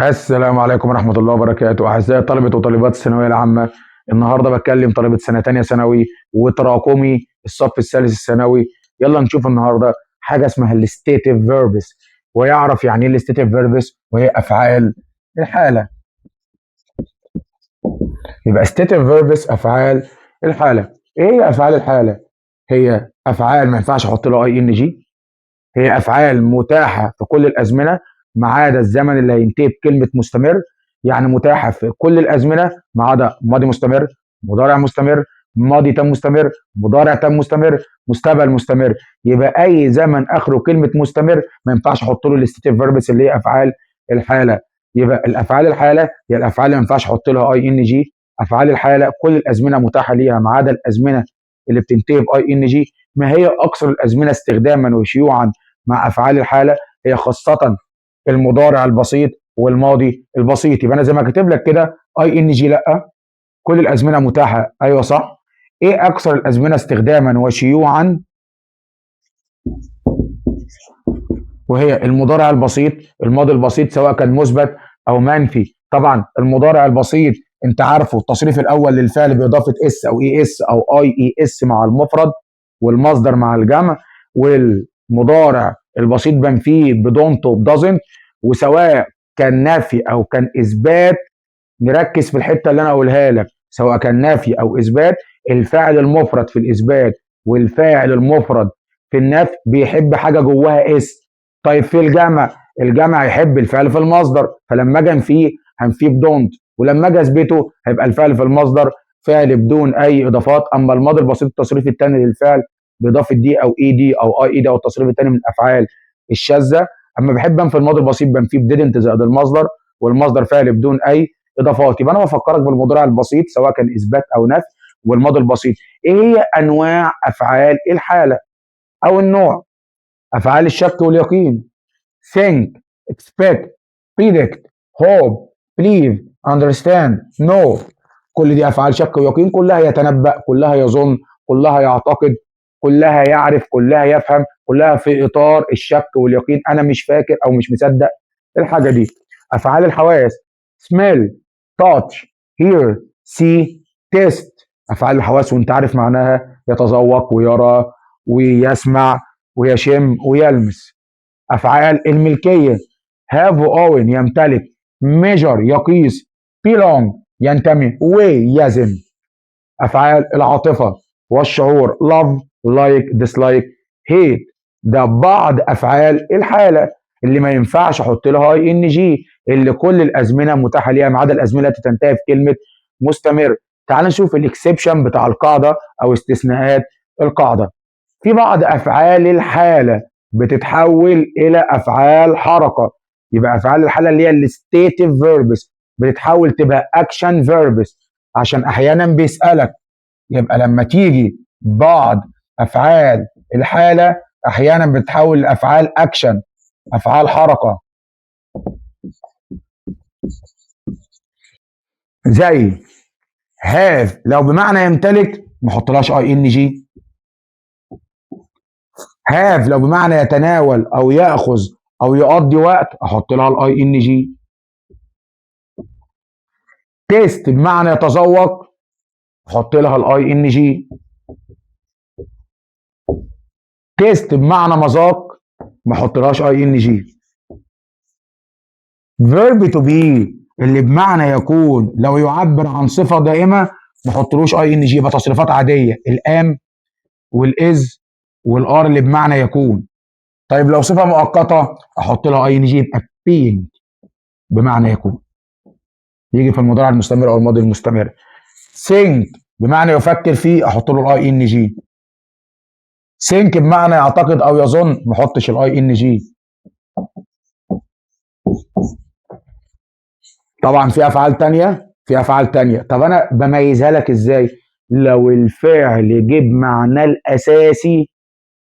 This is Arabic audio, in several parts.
السلام عليكم ورحمة الله وبركاته، أعزائي طلبة وطالبات الثانوية العامة. النهاردة بتكلم طلبة سنة تانية ثانوي وتراكمي الصف الثالث الثانوي. يلا نشوف النهاردة حاجة اسمها الستيتيف فيربس، ويعرف يعني إيه الستيتيف فيربس وهي أفعال الحالة. يبقى ستيتيف فيربس أفعال الحالة. إيه هي أفعال الحالة؟ هي أفعال ما ينفعش أحط لها أي إن جي، هي افعال متاحه في كل الازمنه ما عدا الزمن اللي هينتهي بكلمه مستمر. يعني متاحه في كل الازمنه ما عدا ماضي مستمر، مضارع مستمر، ماضي تام مستمر، مضارع تام مستمر، مستقبل مستمر. يبقى اي زمن اخره كلمه مستمر ما ينفعش احط له الاستيتيف فيربس اللي هي افعال الحاله. يبقى الافعال الحاله هي الافعال اللي ما ينفعش احط لها اي ان جي. افعال الحاله كل الازمنه متاحه ليها ما عدا الازمنه اللي بتنتهي باي ان جي. ما هي اكثر الازمنه استخداما وشيوعا مع افعال الحاله؟ هي خاصه المضارع البسيط والماضي البسيط. يبقى انا زي ما كاتب لك كده اي ان جي لا، كل الازمنه متاحه ايوه صح. ايه اكثر الازمنه استخداما وشيوعا؟ وهي المضارع البسيط، الماضي البسيط سواء كان مثبت او منفي. طبعا المضارع البسيط انت عارفه التصريف الاول للفعل باضافه اس او اي اس او اي اي اس مع المفرد والمصدر مع الجمع. والمضارع البسيط منفيه بدونت وبدازنت. وسواء كان نفي او كان اثبات، نركز في الحته اللي انا اقولها لك، سواء كان نفي او اثبات الفاعل المفرد في الاثبات والفاعل المفرد في النفي بيحب حاجه جواها اس. طيب في الجمع، الجمع يحب الفعل في المصدر، فلما اجي انفيه هنفيه بدونت، ولما اجي اثبته هيبقى الفعل في المصدر فعل بدون اي اضافات. اما الماضي البسيط التصريف الثاني للفعل باضافه دي او اي دي او اي اي دي او التصريف الثاني من الافعال الشاذه. اما بحب انفي الماضي البسيط بنفيه بديدنت زائد المصدر، والمصدر فعل بدون اي اضافات. يبقى انا بفكرك بالمضارع البسيط سواء كان اثبات او نفي، والماضي البسيط. ايه هي انواع افعال الحاله او النوع؟ افعال الشك واليقين: think, expect, predict, hope, believe, understand, know. كل دي افعال شك ويقين، كلها يتنبأ، كلها يظن، كلها يعتقد، كلها يعرف، كلها يفهم، كلها في اطار الشك واليقين. انا مش فاكر او مش مصدق الحاجه دي. افعال الحواس: smell, touch, hear, see, taste. افعال الحواس وانت عارف معناها: يتذوق ويرى ويسمع ويشم ويلمس. افعال الملكيه: have own يمتلك، measure يقيس، belong ينتمي ويزن. افعال العاطفه والشعور: love, like, dislike, hate. ده بعض افعال الحاله اللي ما ينفعش احط لها اي ان جي، اللي كل الازمنه متاحه ليها ما عدا الازمنه التي تنتهي في كلمه مستمر. تعال نشوف الاكسبشن بتاع القاعده او استثناءات القاعده. في بعض افعال الحاله بتتحول الى افعال حركه. يبقى افعال الحاله اللي هي الستيتيف فيربس بتتحول تبقى اكشن فيربس، عشان احيانا بيسالك. يبقى لما تيجي بعض افعال الحاله احيانا بتتحول لافعال اكشن، افعال حركه. زي هاف لو بمعنى يمتلك ما احطلهاش اي ان جي. هاف لو بمعنى يتناول او ياخذ او يقضي وقت احط لها الاي ان جي. تيست بمعنى يتذوق احط لها الاي ان جي. تيست بمعنى مذاق ما احطلهاش اي ان جي. فيرب تو بي اللي بمعنى يكون لو يعبر عن صفه دائمه ما احطلوش اي ان جي، يبقى تصريفات عاديه: الام والاز والار اللي بمعنى يكون. طيب لو صفه مؤقته احط لها اي ان جي، يبقى بين بمعنى يكون، يجي في المضارع المستمر او الماضي المستمر. think بمعنى يفكر فيه احط له الاي ان جي. think بمعنى يعتقد او يظن ما احطش الاي ان جي. طبعا في افعال تانية، في افعال تانية. طب انا بميزها لك ازاي؟ لو الفعل جيب معناه الاساسي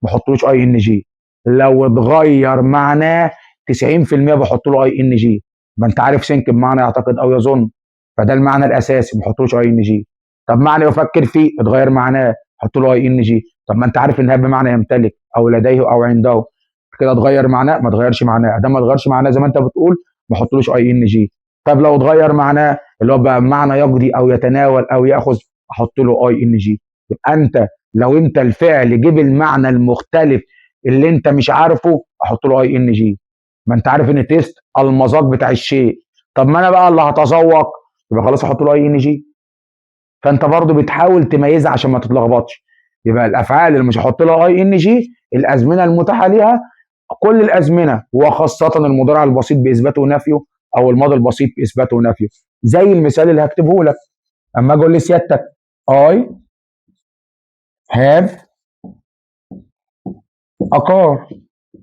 ما احطلوش اي ان جي، لو اتغير معناه 90% بحط له اي ان جي. ما انت عارف سينك بمعنى يعتقد او يظن، فده المعنى الاساسي ما احطلوش اي ان جي. طب معنى يفكر فيه اتغير معناه حط له اي ان جي. طب ما انت عارف انها بمعنى يمتلك او لديه او عنده، كده اتغير معناه ما اتغيرش معناه. ده ما اتغيرش معناه زي ما انت بتقول ما احطلوش اي ان جي. طب لو اتغير معناه اللي هو بقى معنى يقضي او يتناول او ياخذ، احط له اي ان جي. يبقى انت لو انت الفعل جيب المعنى المختلف اللي انت مش عارفه، احط له اي ان جي. ما انت عارف ان تيست المذاق بتاع الشيء، طب ما انا بقى اللي هتذوق، يبقى خلاص احط له اي ان جي. فانت برضو بتحاول تميزها عشان ما تتلخبطش. يبقى الافعال اللي مش هحط لها اي ان جي الازمنه المتاحه ليها كل الازمنه، وخاصه المضارع البسيط باثباته ونفيه، او الماضي البسيط باثباته ونفيه. زي المثال اللي هكتبه لك، اما اجي اقول لسيادتك I have a car،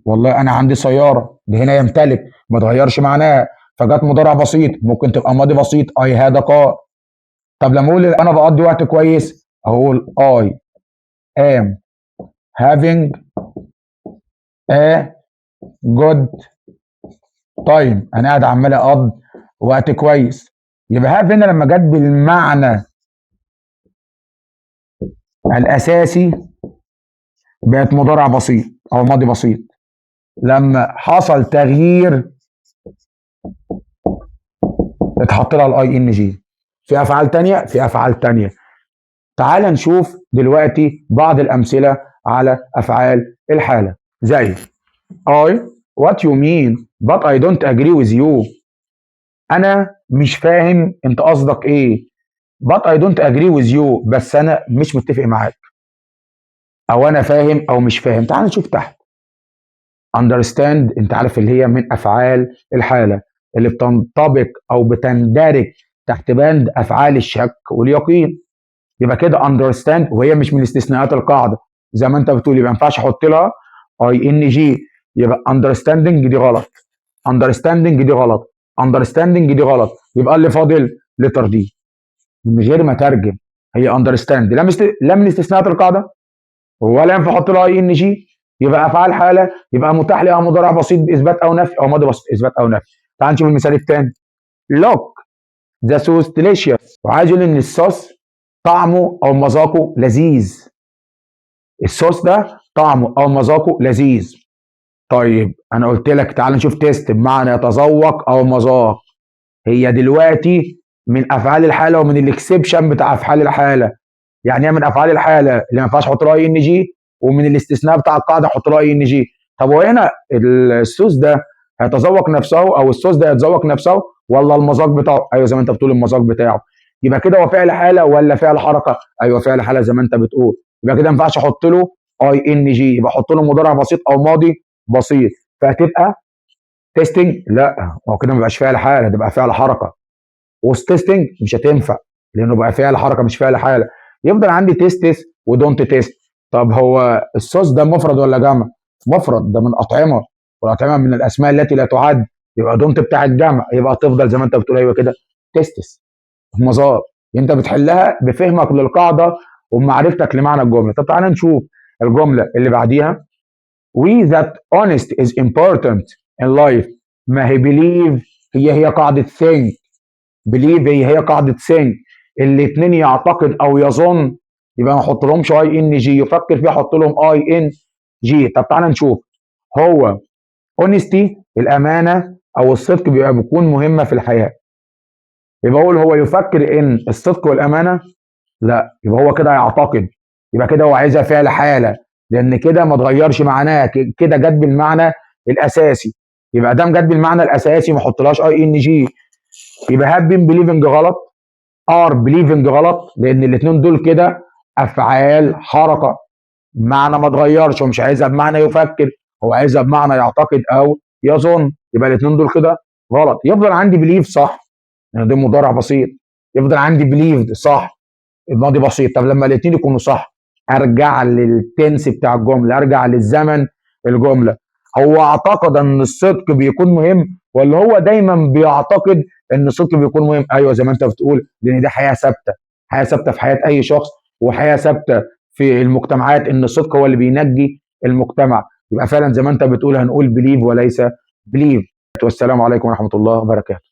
والله انا عندي سياره، دي هنا يمتلك ما تغيرش معناها، فجت مضارع بسيط ممكن تبقى ماضي بسيط I had a car. طب لما اقول انا بقضي وقت كويس، اقول I am having a good time، انا قاعد عمال اقضي وقت كويس. يبقى have هنا لما جت بالمعنى الاساسي بقت مضارع بسيط او ماضي بسيط. لما حصل تغيير اتحط لها الاي ان جي. في افعال تانية، في افعال تانية. تعال نشوف دلوقتي بعض الامثله على افعال الحاله. زي I what you mean but I don't agree with you، انا مش فاهم انت قصدك ايه. but I don't agree with you، بس انا مش متفق معاك، او انا فاهم او مش فاهم. تعال نشوف تحت. understand انت عارف اللي هي من افعال الحاله اللي بتنطبق او بتندرج تحت بند افعال الشك واليقين. يبقى كده understand وهي مش من استثناءات القاعده زي ما انت بتقول، يبقى ما ينفعش احط لها اي ان جي. يبقى understanding دي غلط، understanding دي غلط، understanding دي غلط. يبقى اللي فاضل لتر دي من غير ما ترجم، هي understand لا من استثناءات القاعده ولا ينفع احط لها اي ان جي. يبقى افعال حاله يبقى متاح لها مضارع بسيط باثبات او نفي، او ماضي بسيط اثبات او نفي. تعال نشوف المثال الثاني. look the sauce delicious، وعايز يقول ان الصوص طعمه او مذاقه لذيذ. الصوص ده طعمه او مذاقه لذيذ. طيب انا قلت لك تعال نشوف تيست بمعنى يتذوق او مذاق. هي دلوقتي من افعال الحاله ومن الاكسبشن بتاع افعال الحاله. يعني هي من افعال الحاله اللي ما ينفعش احط لها اي ان جي، ومن الاستثناء بتاع القاعده احط لها اي ان جي. طب هو هنا الصوص ده هيتذوق نفسه، او الصوص ده يتذوق نفسه، ولا المذاق بتاعه؟ ايوه زي ما انت بتقول المذاق بتاعه. يبقى كده هو فعل حاله ولا فعل حركه؟ ايوه فعل حاله زي ما انت بتقول. يبقى كده ما ينفعش احط له اي ان جي، يبقى احط له مضارع بسيط او ماضي بسيط. فهتبقى تيستنج، لا هو كده ما بقاش فعل حاله، ده بقى فعل حركه. وتيستنج مش هتنفع لانه بقى فعل حركه مش فعل حاله. يفضل عندي تيستس ودونت تيست. طب هو الصوص ده مفرد ولا جمع؟ مفرد، ده من اطعمه، والاطعمه من الاسماء التي لا تعد. يبقى دونت بتاع الجمع، يبقى تفضل زي ما انت بتقول ايوه كده تيستس مظاهر. انت بتحلها بفهمك للقاعده وبمعرفتك لمعنى الجمله. طب تعالى نشوف الجمله اللي بعديها. we that honest is important in life، ما هي believe هي قاعده think، believe هي قاعده think. الاثنين يعتقد او يظن، يبقى ما احط لهمش اي ان جي. يفكر فيها احط لهم اي ان جي. طب تعالى نشوف. هو honesty الامانه او الصدق بيكون مهمه في الحياه. يبقى اقول هو يفكر ان الصدق والامانه، لا يبقى هو كده يعتقد. يبقى كده هو عايزها فعل حاله، لان كده ما اتغيرش معناها، كده جت بالمعنى الاساسي. يبقى دام جت بالمعنى الاساسي ما احطلهاش اي ان جي. يبقى هاب بين بليفنج غلط، ار بليفنج غلط، لان الاثنين دول كده افعال حركه، معنى ما اتغيرش. ومش عايزها بمعنى يفكر، هو عايزها بمعنى يعتقد او يظن. يبقى الاثنين دول كده غلط. يفضل عندي بليف صح، يعني ده مضارع بسيط. يفضل عندي بليف صح، الماضي بسيط. طب لما الاثنين يكونوا صح ارجع للتنس بتاع الجمله، ارجع للزمن الجمله. هو اعتقد ان الصدق بيكون مهم، ولا هو دايما بيعتقد ان الصدق بيكون مهم؟ ايوه زي ما انت بتقول، لان دي حياه ثابته، حياه ثابته في حياه اي شخص، وحياه ثابته في المجتمعات ان الصدق هو اللي بينجي المجتمع. يبقى فعلا زي ما انت بتقول هنقول بليف وليس بليف. والسلام عليكم ورحمه الله وبركاته.